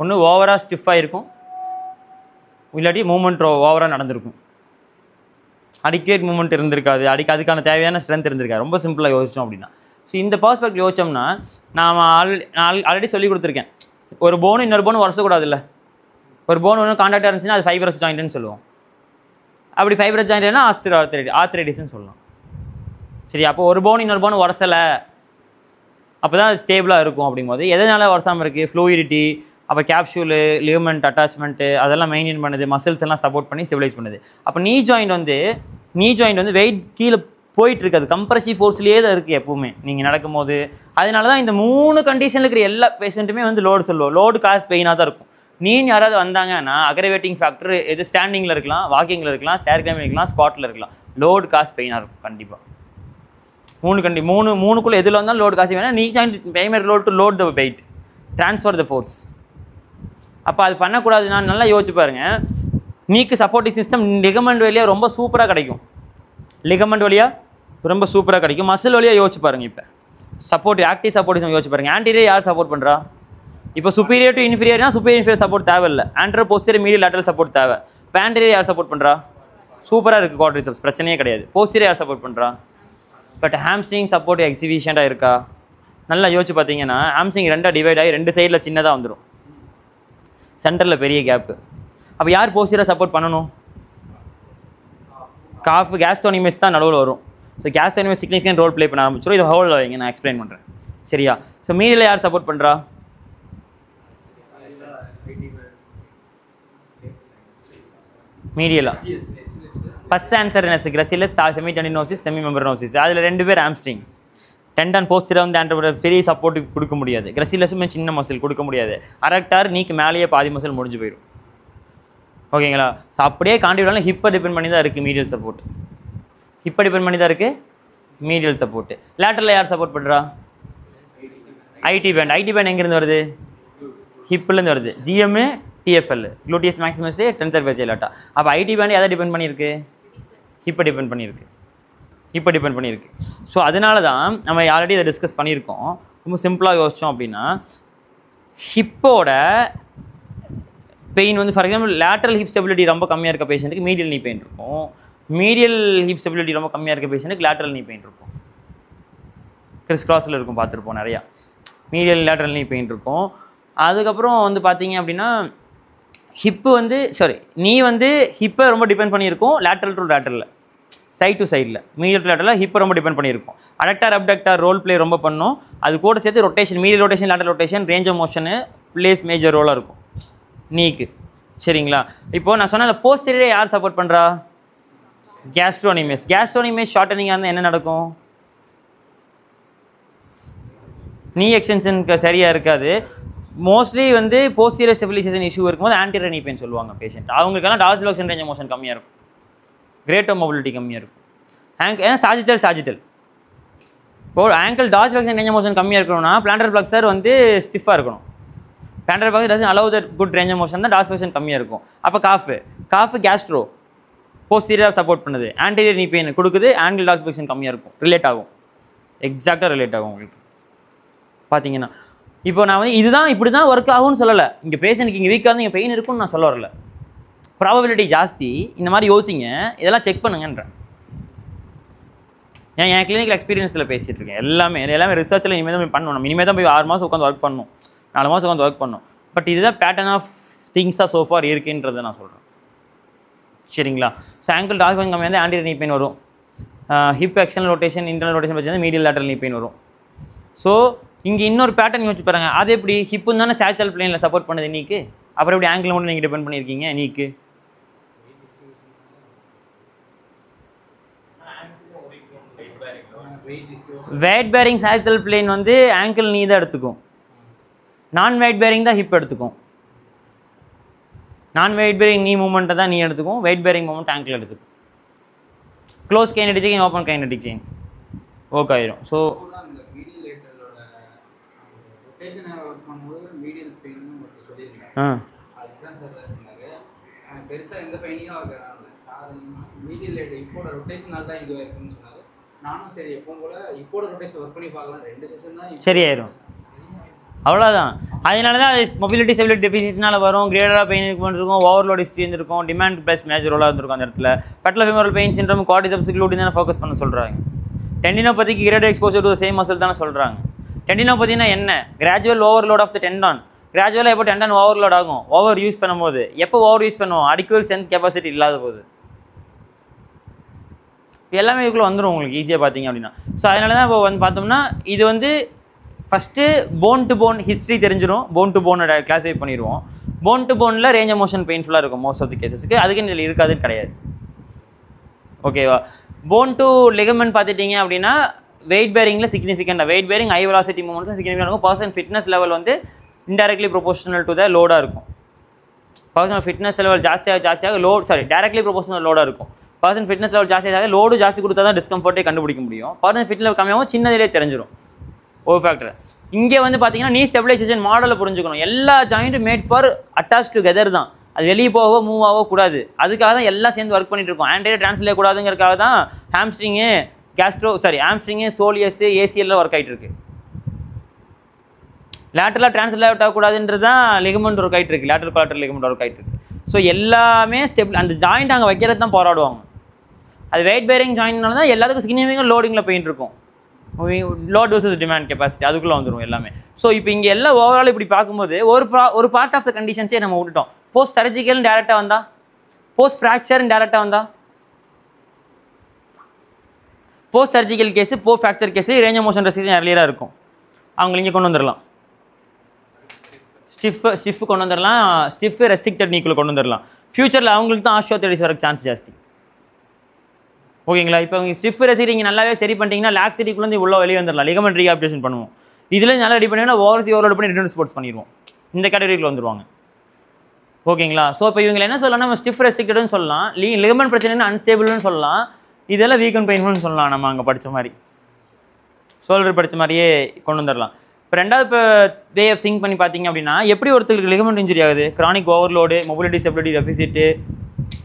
ஒன்று ஓவராக ஸ்டிஃபாக இருக்கும், இல்லாட்டி மூமெண்ட் ஓவராக நடந்திருக்கும், அடிக்கேட் மூமெண்ட் இருந்திருக்காது, அதுக்கான தேவையான ஸ்ட்ரென்த் இருந்திருக்காது. ரொம்ப சிம்பிளாக யோசிச்சோம் அப்படின்னா. ஸோ இந்த பர்ஸ்பெக்ட் யோசிச்சோம்னா நான் ஆல்ரெடி சொல்லி கொடுத்துருக்கேன், ஒரு போனு இன்னொரு போனு உரசக்கூடாது. இல்லை, ஒரு போன் ஒன்று கான்டாக்டாக இருந்துச்சுன்னா அது ஃபைபரஸ் ஜாயிண்ட்னு சொல்லுவோம். அப்படி ஃபைபரஸ் ஜாயிண்ட்னா ஆர்த்ரைட்டிஸ்ன்னு சொல்லலாம். சரி, அப்போ ஒரு போன் இன்னொரு போன் உரசலை, அப்போ தான் அது ஸ்டேபிளாக இருக்கும். அப்படிங்கும்போது எதனால உரசாமல் இருக்குது? ஃப்ளூயிடிட்டி, அப்போ கேப்சூலு, லிகமெண்ட் அட்டாச்மெண்ட்டு அதெல்லாம் மெயின்டைன் பண்ணுது, மசில்ஸ் எல்லாம் சப்போர்ட் பண்ணி ஸ்டெபிலைஸ் பண்ணுது. அப்போ நீ ஜாயிண்ட் வந்து வெயிட் கீழே போயிட்டு இருக்காது, கம்ப்ரசிவ் ஃபோர்ஸ்லேயே தான் இருக்குது எப்பவுமே நீங்கள் நடக்கும்போது. அதனால தான் இந்த 3 கண்டிஷனில் இருக்கிற எல்லா பேஷண்ட்டுமே வந்து லோடு சொல்லுவோம். லோடு காஸ் பெயினாக தான் இருக்கும். நீன்னு யாராவது வந்தாங்கன்னா அக்ரவேட்டிங் ஃபேக்டர் எது ஸ்டாண்டிங்கில் இருக்கலாம், வாக்கிங்கில் இருக்கலாம், ஸ்டேர் கிளைம்பில் இருக்கலாம், ஸ்குவாட்டில் இருக்கலாம். லோடு காஸ் பெயினாக இருக்கும் கண்டிப்பாக. 3க்குள்ளே எதில் வந்தாலும் லோடு காசு வேணால் நீ joint primary load to load the weight, transfer the force. அப்போ அது பண்ணக்கூடாது. நான் நல்லா யோசிச்சு பாருங்கள், நீக்கு சப்போர்ட்டிங் சிஸ்டம் லிகமெண்ட் வழியாக ரொம்ப சூப்பராக கிடைக்கும். லிகமெண்ட் வழியாக ரொம்ப சூப்பராக கிடைக்கும். மசில் வழியாக யோசிச்சு பாருங்கள். இப்போ ஆக்டிவ் சப்போர்ட்டிங் யோசிச்சு பாருங்கள். ஆன்டீரியர் யார் சப்போர்ட் பண்ணுறா? இப்போ சுப்பீரியர் டு இன்ஃபீரியர்னா சுப்பீரியர் இன்ஃபீரியர் சப்போர்ட் தேவையில்லை, anterior posterior medial lateral support தேவை. இப்போ ஆன்டீரியர் யார் சப்போர்ட் பண்ணுறா? சூப்பராக இருக்குது குவாட்ரிசெப்ஸ், பிரச்சனையே கிடையாது. போஸ்டீரியர் யார் சப்போர்ட் பண்ணுறா? பட் ஹாம்ஸ்ட்ரிங் சப்போர்ட் எக்ஸிபிஷன்டாக இருக்கா? நல்லா யோசிச்சு பார்த்தீங்கன்னா ஹாம்ஸ்ட்ரிங் 2ஆக டிவைட் ஆகி 2 சைடில் சின்னதாக வந்துடும், சென்டரில் பெரிய கேப்பு. அப்போ யார் போஸ்டீரியர் சப்போர்ட் பண்ணணும்? காஃப் கேஸ்டோனிமஸ் தான் நடுவில் வரும். ஸோ கேஸ்டோனிமஸ் சிக்னிஃபிகன்ட் ரோல் ப்ளே பண்ண ஆரம்பிச்சிடும். இதை ஹோல்டில் வைங்க, நான் எக்ஸ்பிளைன் பண்ணுறேன். சரியா? ஸோ மீடியில் யார் சப்போர்ட் பண்ணுறா? மீடியலா ஃபஸ்ட் ஆன்சர் என்ன? கிரசிலஸ், செமி டெண்டினோசிஸ், செமி மெம்பரனோசிஸ். அதில் 2 பேர் ஹாம்ஸ்ட்ரிங். டெண்டான் போஸ்டராக வந்து ஆண்டர் பெரிய சப்போர்ட் கொடுக்க முடியாது. கிரசிலஸுமே சின்ன மசில் கொடுக்க முடியாது. அரக்டார் நீக்கு மேலேயே பாதி மசில் முடிஞ்சு போயிடும். ஓகேங்களா? ஸோ அப்படியே காண்டிவிடலாம் ஹிப்பை டிபெண்ட் பண்ணி தான் இருக்குது மீடியல் சப்போர்ட். ஹிப்பை டிபெண்ட் பண்ணி தான் இருக்குது மீடியல் சப்போர்ட்டு. லேட்டரில் யார் சப்போர்ட் பண்ணுறா? ID pant. ஐடி பேண்ட் எங்கேருந்து வருது? ஹிப்லேருந்து வருது. ஜிஎம்மு டிஎஃப்எல் குளூட்டியஸ் மேக்ஸிமஸு டென்சர் ஃபேசியல் லேட்டா. அப்போ ஐடி பேண்ட் எதை டிபெண்ட் பண்ணியிருக்கு? ஹிப்பை டிபெண்ட் பண்ணியிருக்கு. இப்போ டிபெண்ட் பண்ணியிருக்கு. ஸோ அதனால தான் நம்ம ஆல்ரெடி இதை டிஸ்கஸ் பண்ணியிருக்கோம். ரொம்ப சிம்பிளாக யோசித்தோம் அப்படின்னா ஹிப்போட பெயின் வந்து for example lateral hip stability ரொம்ப கம்மியாக இருக்க பேஷண்ட்டுக்கு மீடியல் நீ பெயின் இருக்கும். மீடியல் ஹிப் ஸ்டெபிலிட்டி ரொம்ப கம்மியாக இருக்க பேஷண்ட்டுக்கு லேட்டரல் நீ பெயின் இருக்கும். கிறிஸ் கிராஸில் இருக்கும், பார்த்துருப்போம் நிறையா. மீடியல் லேட்டரல் நீ பெயின் இருக்கும். அதுக்கப்புறம் வந்து பார்த்தீங்க அப்படின்னா ஹிப்பு வந்து நீ வந்து ஹிப்பை ரொம்ப டிபெண்ட் பண்ணியிருக்கும் லேட்டரல் டு லேட்டரில், சைட் டு சைடில். மீடியல் டு லேட்டரில் ஹிப்பை ரொம்ப டிபெண்ட் பண்ணியிருக்கும். அடக்டார் அப்டக்டார் ரோல் ப்ளே ரொம்ப பண்ணும். அது கூட சேர்த்து rotation, medial rotation lateral rotation range of motion plays major ரோலாக இருக்கும் நீக்கு. சரிங்களா? இப்போது நான் சொன்ன போஸ்டீரியரை யார் சப்போர்ட் பண்ணுறா? கேஸ்ட்ரோனிமஸ். கேஸ்ட்ரோனிமஸ் ஷார்ட்டனிங்காக இருந்தால் என்ன நடக்கும்? நீ எக்ஸ்டென்ஷனுக்கு சரியாக இருக்காது. மோஸ்ட்லி வந்து போஸ்டீரியர் ஸ்டெபிலைசேஷன் இஷ்யூ இருக்கும்போது ஆன்டீரியர் நீ பெயின் சொல்லுவாங்க பேஷண்ட். அவங்களுக்கெல்லாம் டார்சல் ரேஞ்ச் ஆஃப் மோஷன் கம்மியாக இருக்கும், கிரேட்டர் மொபிலிட்டி கம்மியாக இருக்கும். ஏன்னா சாஜிட்டல் இப்போ ankle dorsal range of motion கம்மியாக இருக்கணும்னா பிளான்டர் ஃப்ளெக்ஸர் வந்து ஸ்டிஃபாக இருக்கணும். Plantar flexor doesn't allow that good range of motion தான் டார்சல் கம்மியாக இருக்கும். அப்போ காஃபு கேஸ்ட்ரோ போஸ்டீரியர் சப்போர்ட் பண்ணுது, ஆன்டீரியர் நீ பெயின் கொடுக்குது, ஆங்கிள் டார்சல் கம்மியாக இருக்கும். ரிலேட் ஆகும், எக்ஸாக்டாக ரிலேட் ஆகும் உங்களுக்கு பார்த்தீங்கன்னா. இப்போ நான் வந்து இதுதான் இப்படி தான் ஒர்க் ஆகும்னு சொல்லலை. இங்கே பேஷண்ட்டுக்கு இங்கே வீக்காக இங்கே பெயின் இருக்குன்னு நான் சொல்ல வரல. ப்ராபபிலிட்டி ஜாஸ்தி. இந்த மாதிரி யோசிங்க, இதெல்லாம் செக் பண்ணுங்கன்றேன். என் கிளினிக்கல் எக்ஸ்பீரியன்ஸில் பேசிகிட்டு இருக்கேன். எல்லாமே ரிசர்ச்சில் இனிமேல் தான் பண்ணணும். நம்ம இனிமேல் தான் போய் 6 மாதம் உட்காந்து ஒர்க் பண்ணணும், 4 மாதம் உட்காந்து ஒர்க் பண்ணணும். பட் இதுதான் பேட்டர்ன் ஆஃப் திங்ஸாக சோஃபார் இருக்குன்றதை நான் சொல்கிறேன். சரிங்களா? ஸோ ஆங்கிள் டார்சல் கம்மியாக இருந்தால் ஆன்டீரியர் நீ பெயின் வரும். Hip external rotation internal rotation வச்சு மீடியல் லேட்டரல் நீ பெயின் வரும். ஸோ இங்கே இன்னொரு பேட்டர்ன் வச்சு பாருங்க. அது எப்படி ஹிப்புன்னு தானே சாச்சல் பிளேனில் சப்போர்ட் பண்ணுது நீக்கு. அப்புறம் எப்படி ஆங்கிள் மட்டும் நீங்கள் டிபெண்ட் பண்ணியிருக்கீங்க நீக்கு? வெயிட் பேரிங் சாச்சல் பிளேன் வந்து ஆங்கிள் நீ தான் எடுத்துக்கும். நான் வெயிட் பேரிங் தான் ஹிப் எடுத்துக்கும். நான் வெயிட் பேரிங் நீ மூமெண்ட்டை தான் நீ எடுத்துக்கும். வெயிட் பேரிங் மூமெண்ட் ஆங்கிள் எடுத்துக்கும். Close kinetic chain, open kinetic chain work ஆயிரும். ஸோ பெருசாக எந்த பெயினிங்காக இருக்கிறாங்க சார். மீடியல் இப்போட ரொட்டேஷனால் தான் இது இருக்குன்னு சொன்னாங்க. நானும் சரி எப்பவும் போல இப்போட ரொட்டேஷன் ஒர்க் பண்ணி பார்க்கலாம். 2 செஷன் தான் சரியாயிரும். அவ்வளோதான். அதனால தான் அது மொபிலிட்டி ஸ்டெபிலிட்டி டெஃபிசிட்னால வரும். கிரேடராக பெயின் இருக்கும், ஓவர்லோட் ஹிஸ்ட்ரி இருந்திருக்கும், டிமாண்ட் ப்ளஸ் மேஜர் ரோலாக இருந்திருக்கும். அந்த இடத்துல patellofemoral pain syndrome quadriceps க்ளூட்டின் தானே ஃபோக்கஸ் பண்ண சொல்கிறாங்க. டெண்டினோபதிக்கு greater exposure to same muscle தானே சொல்கிறாங்க. டெண்டினோபதினா என்ன? Gradual overload of the tendon. கிராஜுவலாக எப்போ டெண்டான் ஓவர்லோட் ஆகும்? ஓவர் யூஸ் பண்ணும்போது. எப்போ ஓவர் யூஸ் பண்ணுவோம்? அடிக்குவேட் ஸ்ட்ரென்த் கெப்பாசிட்டி இல்லாத போது. எல்லாமே இதுக்குள்ளே வந்துடும் உங்களுக்கு ஈஸியாக பார்த்தீங்க அப்படின்னா. ஸோ அதனால தான் இப்போ வந்து பார்த்தோம்னா இது வந்து first phone to phone history தெரிஞ்சிடும். போன் டு போனோட கிளாஸிஃபை பண்ணிடுவோம். போன் டு போனில் ரேஞ்ச் ஆஃப் மோஷன் பெயின்ஃபுல்லாக இருக்கும் மோஸ்ட் ஆஃப் தி கேசஸ்க்கு. அதுக்கு இதில் இருக்காதுன்னு கிடையாது. ஓகேவா? போன் டு லிகமெண்ட் பார்த்துட்டிங்க அப்படின்னா வெயிட் பேரிங்கில் சிக்னிஃபிகண்டாக weight bearing high velocity movements சிக்னிஃபிகண்டாக இருக்கும். பர்சன் ஃபிட்னஸ் லெவல் வந்து இன்டைரக்ட்லி ப்ரொபோஷனல் டு த லோடாக இருக்கும். பர்சனல் ஃபிட்னஸ் லெவல் ஜாஸ்தியாக லோட் டைரக்ட்லி ப்ரொபோஷனல் லோடாக இருக்கும். பர்சன் ஃபிட்னஸ் லெவல் ஜாஸ்தியாக லோடு ஜாஸ்தி கொடுத்தா தான் டிஸ்கம்ஃபர்ட்டே கண்டுபிடிக்க முடியும். பர்சன் ஃபிட்னஸ் லெவல் கம்மியாகவும் சின்னதிலே தெரிஞ்சிடும் ஒரு ஃபேக்டர். இங்கே வந்து பார்த்தீங்கன்னா நீ ஸ்டெபிலைசேஷன் மாடலை புரிஞ்சுக்கணும். எல்லா ஜாயிண்ட்டும் மேட் ஃபார் அட்டாச் டுகெதர் தான். அது வெளியே போகவோ மூவ் ஆகவோ கூடாது. அதுக்காக தான் எல்லாம் சேர்ந்து ஒர்க் பண்ணிட்டு இருக்கோம். ஆன்டீரியர் ட்ரான்ஸ்லேட் கூடாதுங்கிறதுக்காக தான் ஹாம்ஸ்ட்ரிங்கு ஹாம்ஸ்ட்ரிங்கு சோலியஸ் ஏசிஎல்லாம் ஒர்க் ஆகிட்டு இருக்கு. லேட்டரலாக ட்ரான்ஸ்லேட் ஆகக்கூடாதுன்றது தான் லிகமெண்ட் ஒர்க் ஆகிட்டு இருக்கு. லேட்டரல் குவார்டர் லிகமெண்ட் ஒர்க் ஆகிட்டு இருக்கு. ஸோ எல்லாமே அந்த ஜாயிண்ட் அங்கே வைக்கிறது தான் போராடுவாங்க. அது வெயிட் பேரிங் ஜாயின்ட்னால தான் எல்லாத்துக்கும் சிக்னிஃபிகண்ட் லோடிங்கில் போயிட்டு இருக்கும். லோட் வர்சஸ் டிமாண்ட் கெப்பாசிட்டி அதுக்குள்ளே வந்துடும் எல்லாமே. ஸோ இப்போ இங்கே எல்லாம் ஓவரால் இப்படி பார்க்கும்போது ஒரு பார்ட் ஆஃப் த கண்டிஷன்ஸே நம்ம விட்டுட்டோம். போஸ்ட் சர்ஜிக்கல் டேரெக்டாக வந்தா, போஸ்ட் ஃப்ராக்சர் டேரெக்டாக வந்தா, post surgical case post fracture case range of motion restriction எர்லியராக இருக்கும். அவங்க இங்கே கொண்டு வந்துடலாம். ஸ்டிஃப் கொண்டு வந்துடலாம். ஸ்டிஃப் ரெஸ்ட்ரிக்டட் நீக்குள்ள கொண்டு வந்துடலாம். ஃபியூச்சரில் அவங்களுக்கு தான் ஆஸ்டியோஆர்த்ரைட்டிஸ் வரக்கு சான்ஸ் ஜாஸ்தி. ஓகேங்களா? இப்போ உங்கள் ஸ்டிஃப் ரெசிடி நீங்கள் நல்லாவே சரி பண்ணிட்டீங்கன்னா லாக்ஸிட்டிக்குள்ளே உள்ள வெளியே வந்துடலாம். லிகமெண்ட் ரீஹாபிலிட்டேஷன் பண்ணுவோம். இதில் நல்லா ரெடி பண்ணிங்கன்னா ஓவர்லோட் பண்ணி ரிட்டர்ன் ஸ்போர்ட்ஸ் பண்ணிடுவோம். இந்த கேட்டகரிக்குள்ள வந்துருவாங்க. ஓகேங்களா? ஸோ இப்போ இவங்க என்ன சொல்லலாம், நம்ம ஸ்டிஃப் ரெஸ்ட்ரிக்டட்னு சொல்லலாம், லிகமெண்ட் பிரச்சனைன்னு அன்ஸ்டேபிள்னு சொல்லலாம், இதெல்லாம் வீக் அண்ட் பெயின்ஃபுல்னு சொல்லலாம். நம்ம அங்கே படித்த மாதிரி ஷோல்டர் படித்த மாதிரியே கொண்டு வந்துடலாம். இப்போ ரெண்டாவது இப்போ வே ஆஃப் திங்க் பண்ணி பார்த்தீங்க அப்படின்னா, எப்படி ஒருத்தருக்கு லிகமெண்ட் இன்ஜுரி ஆகுது? Chronic overload, mobility stability deficit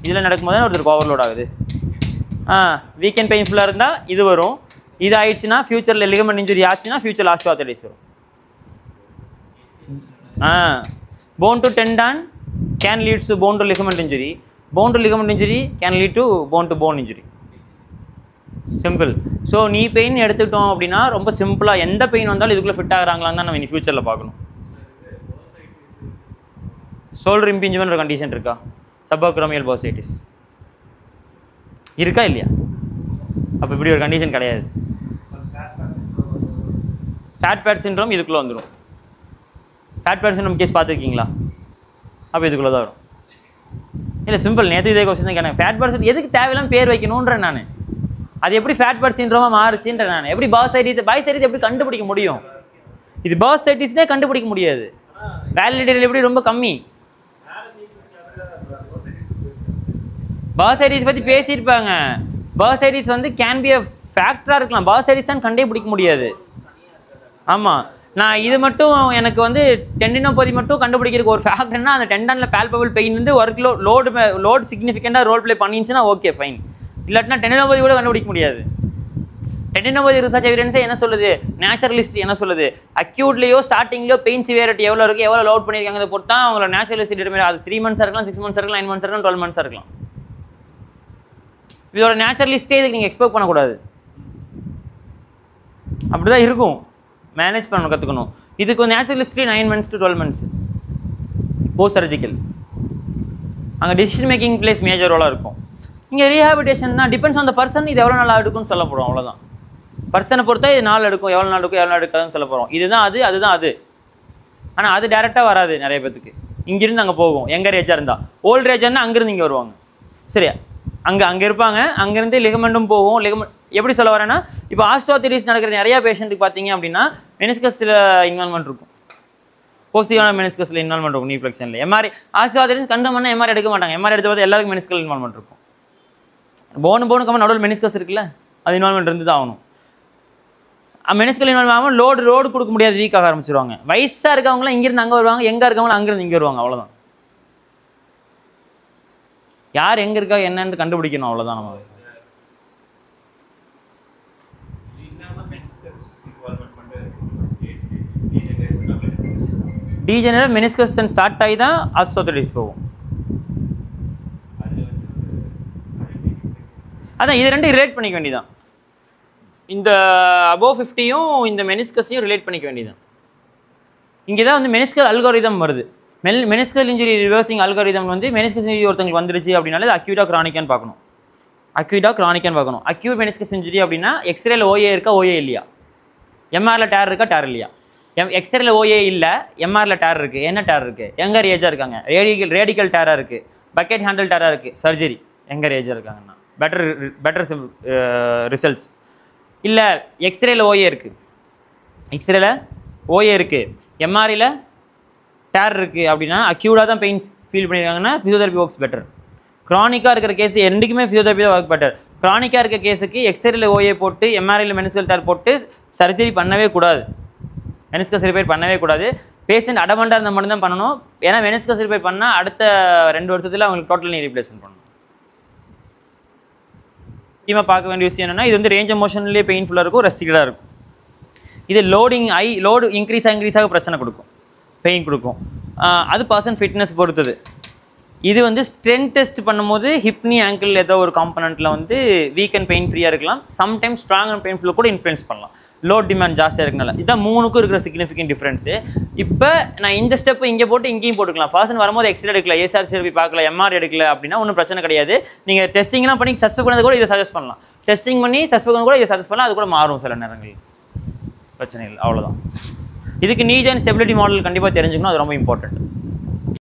இதில் நடக்கும்போது தான் ஒருத்தருக்கு ஓவர்லோட் ஆகுது. வீக் அண்ட் பெயின்ஃபுல்லாக இருந்தால் இது வரும். இது ஆயிடுச்சுன்னா ஃபியூச்சரில் லிகமெண்ட் இன்ஜுரி ஆச்சுன்னா ஃபியூச்சர் ஆஸ்டியோஆர்த்ரைட்டிஸ் வரும். Bone to tendon can leads to bone to ligament injury. Bone to ligament injury can lead to bone injury. Simple. So knee pain எடுத்துக்கிட்டோம் அப்படின்னா ரொம்ப சிம்பிளாக எந்த பெயின் வந்தாலும் இதுக்குள்ளே ஃபிட் ஆகிறாங்களான்னு தான் நம்ம இனி ஃபியூச்சரில் பார்க்கணும். ஷோல்டர் இம்பிஞ்ச்மெண்ட் ஒரு கண்டிஷன் இருக்கா? சப்அக்ரோமியல் பர்சைட்டிஸ் இருக்கா இல்லையா? அப்போ இப்படி ஒரு கண்டிஷன் கிடையாது. ஃபேட் பேட் சிண்ட்ரோம் இதுக்குள்ளே வந்துடும். ஃபேட் பேட் சிண்ட்ரோம் கேஸ் பார்த்துருக்கீங்களா? அப்போ இதுக்குள்ளே தான் வரும். இல்லை சிம்பிள். நேற்று இதே கொஸ்டின் தான் கேட்டேன். ஃபேட் பேட் எதுக்கு தேவையில்லாம பேர் வைக்கணுன்றேன் நான். அது எப்படி ஃபேட் பேட் சிண்ட்ரோமாக மாறுச்சுன்ற நான். எப்படி பர்சைட்டிஸ் எப்படி கண்டுபிடிக்க முடியும்? இது பர்சைட்டிஸ்னே கண்டுபிடிக்க முடியாது. வேலிடிட்டி எப்படி ரொம்ப கம்மி. பர்சைட்டிஸ் பற்றி பேசியிருப்பாங்க. பர்சைட்டிஸ் வந்து கேன் பி அ ஃபேக்டராக இருக்கலாம். பர்சைட்டிஸ் தான் கண்டே பிடிக்க முடியாது. ஆமாம், நான் இது மட்டும் எனக்கு வந்து டெண்டினோபதி மட்டும் கண்டுபிடிக்கிறதுக்கு ஒரு ஃபேக்டர்னா அந்த டெண்டானில் பால்பபிள் பெயின் வந்து ஒர்க் லோடு சிக்னிஃபிகண்டாக ரோல் ப்ளே பண்ணிச்சுன்னா ஓகே ஃபைன். இல்லாட்டினா டெண்டினோபதி கூட கண்டுபிடிக்க முடியாது. டெண்டினோபதி ரிசர்ச் எவிடன்ஸே என்ன சொல்லுது, நேச்சுரல் ஹிஸ்ட்ரி என்ன சொல்லுது, அக்யூட்லேயோ ஸ்டார்டிங்லேயோ பெயின் சிவியாரிட்டி எவ்வளோ இருக்குது, எவ்வளோ லோட் பண்ணியிருக்காங்க அதை போட்டால் அவங்களோட நேச்சுரல் ஹிஸ்ட்ரி டிட்டர்மைன். அது 3 months இருக்கலாம், 6 months இருக்கலாம், 9 months இருக்கலாம், 12 months இருக்கலாம். இதோட நேச்சுரல் ஹிஸ்ட்ரி இதுக்கு நீங்கள் எக்ஸ்பெக்ட் பண்ணக்கூடாது. அப்படி தான் இருக்கும். மேனேஜ் பண்ணணும், கற்றுக்கணும். இதுக்கு natural history 9 months to 12 months post surgical. அங்கே டெசிஷன் மேக்கிங் பிளேஸ் மேஜர் ரோலாக இருக்கும். இங்கே ரீஹாபிலிட்டேஷன் தான் டிபெண்ட்ஸ் ஆன் த பர்சன். இது எவ்வளோ நாள் எடுக்கும்னு சொல்ல போகிறோம், அவ்வளோதான். பர்சனை பொறுத்தா இது நாள் எடுக்கும், எவ்வளோ நாள் எடுக்கும், எவ்வளோ நாள் எடுக்காதுன்னு சொல்ல போகிறோம். இதுதான் அது, அதுதான் அது. ஆனால் அது டேரெக்டாக வராது நிறைய பேத்துக்கு. இங்கிருந்து அங்கே போகும். எங்கர் ஏஜாக இருந்தால், ஓல்டு ஏஜாக இருந்தால் அங்கேருந்து இங்கே வருவாங்க. சரியா? அங்கே இருப்பாங்க. அங்கேருந்து லிகமெண்ட்டும் போகும். லிகமெண்ட் எப்படி சொல்ல வரேன்னா, இப்போ ஆஸ்டியோஆர்த்ரைட்டிஸ் நடக்கிற நிறையா பேஷண்ட்டுக்கு பார்த்தீங்க அப்படின்னா மெனிஸ்கஸில் இன்வால்மெண்ட் இருக்கும். போஸ்டிவான மெனிஸ்கஸில் இன்வால்மெண்ட் இருக்கும். நீ ஃப்ளெக்ஷனில் எம்ஆர்ஐ ஆஸ்டியோஆர்த்ரைட்டிஸ் கண்டம் பண்ணால் எம்ஆர்ஐ எடுக்க மாட்டாங்க. எம்ஆர்ஐ எடுத்து பார்த்து எல்லாருக்கும் மெனிஸ்கல் இன்வால்மெண்ட் இருக்கும். போனு கம்மன் நடுவில் மெனிஸ்கஸ் இருக்குல்ல, அது இன்வால்மெண்ட் இருந்து தான் ஆகணும். மெனிஸ்கல் இன்வால்வ் ஆகாமல் லோடு கொடுக்க முடியாது, வீக்காக ஆரம்பிச்சிருவாங்க. வயசாக இருக்கவங்களாம் இங்கிருந்து அங்கே வருவாங்க, எங்கே இருக்கவங்களும் அங்கேருந்து இங்கே வருவாங்க. அவ்வளோதான். யார் எங்கே இருக்கா என்னன்னு கண்டுபிடிக்கணும், அவ்வளோதான். நம்ம டீஜெனரேட் மெனிஸ்கஸ் ஸ்டார்ட் ஆகி தான் ஆஸ்டியோஆர்த்ரைட்டிஸ் போகும். அதான் இது ரெண்டும் ரிலேட் பண்ணிக்க வேண்டியதான். இந்த அபோவ் 50யும் இந்த மெனிஸ்கஸையும் ரிலேட் பண்ணிக்க வேண்டியதான். இங்கே தான் வந்து மெனிஸ்கல் அல்காரிதம் வருது. மெனிஸ்கல் இன்ஜுரி ரிவர்சிங் அல்காரிதம் வந்து மெனிஸ்கஸ் இன்ஜுரி ஒருத்தங்களுக்கு வந்துருச்சு அப்படின்னாலே அது அக்யூட்டாக கிரானிக்கான்னு பார்க்கணும். அக்யூட் மெனிஸ்கஸ் இன்ஜுரி அப்படின்னா எக்ஸ்ரேல ஓஏ இருக்கா, ஓஏ இல்லையா, எம்ஆரில் டேர் இருக்கா, டேர் இல்லையா. எக்ஸ்ரேல ஓஏ இல்லை, எம்ஆரில் டேர் இருக்குது. என்ன டேர் இருக்குது? எங்கர் ஏஜாக இருக்காங்க. ரேடிக்கல் டேராக இருக்குது, பக்கெட் ஹேண்டில் டேராக இருக்குது, சர்ஜரி. எங்கர் ஏஜாக இருக்காங்கன்னா பெட்டர் ரிசல்ட்ஸ். இல்லை எக்ஸ்ரேல ஓஏ இருக்குது, எம்ஆரியில் டேர் இருக்குது அப்படின்னா அக்யூட்டாக தான் பெயின் ஃபீல் பண்ணியிருக்காங்கன்னா ஃபிசியோதெரப்பி ஒர்க்ஸ் பெட்டர். க்ரானிக்காக இருக்கிற கேஸ் ரெண்டுக்குமே ஃபிசியோதெரப்பி தான் ஒர்க் பெட்டர். க்ரானிக்காக இருக்க கேஸுக்கு எக்ஸ்ரேல ஓஏ போட்டு எம்ஆர்ஐயில் மெனிஸ்கல் டேர் போட்டு சர்ஜரி பண்ணவே கூடாது, மெனிஸ்கஸ் ரிப்பேர் பண்ணவே கூடாது. பேஷண்ட் அடமண்டாக இருந்தால் மட்டும்தான் பண்ணணும். ஏன்னா மெனிஸ்கஸ் ரிப்பேர் பண்ணால் அடுத்த 2 வருஷத்தில் அவங்களுக்கு டோட்டல் நீ ரீப்ளேஸ்மெண்ட் பண்ணணும். முக்கியமாக பார்க்க வேண்டிய விஷயம் என்னென்னா, இது வந்து ரேஞ்ச் ஆஃப் மோஷன்லேயே பெயின்ஃபுல்லாக இருக்கும், ரெஸ்ட்ரிக்டாக இருக்கும். இது லோடு இன்க்ரீஸ் ஆக பிரச்சனை கொடுக்கும், பெயின் கொடுக்கும். அது பர்சன் ஃபிட்னஸ் பொறுத்தது. இது வந்து ஸ்ட்ரென்த் டெஸ்ட் பண்ணும்போது ஹிப்னி ஆங்கிள் ஏதோ ஒரு காம்பனண்ட்டில் வந்து வீக் அண்ட் பெயின் ஃப்ரீயாக இருக்கலாம். சம்டைம்ஸ் ஸ்ட்ராங் அண்ட் பெயின்ஃபுல்லாக கூட இன்ஃப்ளூயன்ஸ் பண்ணலாம். லோட் டிமாண்ட் ஜாஸ்தியாக இருக்கனால. இதான் 3க்கும் இருக்கிற சிக்னிஃபிகன்ட் டிஃப்ரென்ஸு. இப்போ நான் இந்த ஸ்டெப்பு இங்கே போட்டு இங்கேயும் போட்டுக்கலாம். பர்சன் வரும்போது எக்ஸ்ரே எடுக்கல, ஏஎஸ்ஆர்சிபி பார்க்கல, எம்ஆர் எடுக்கல அப்படின்னா ஒன்றும் பிரச்சனை கிடையாது. நீங்கள் டெஸ்டிங்லாம் பண்ணி சஸ்பெக்ட் பண்ணது கூட இதை சஜஸ்ட் பண்ணலாம். டெஸ்டிங் பண்ணி சஸ்பெக்ட் பண்ண கூட இதை சஜஸ்ட் பண்ணலாம். அது கூட மாறும் சில நேரங்கள், பிரச்சனை இல்லை. அவ்வளோதான். இதுக்கு நீட் அண்ட் ஸ்டெபிலிட்டி மாடல் கண்டிப்பாக தெரிஞ்சுக்கணும், அது ரொம்ப இம்பார்ட்டன்ட்.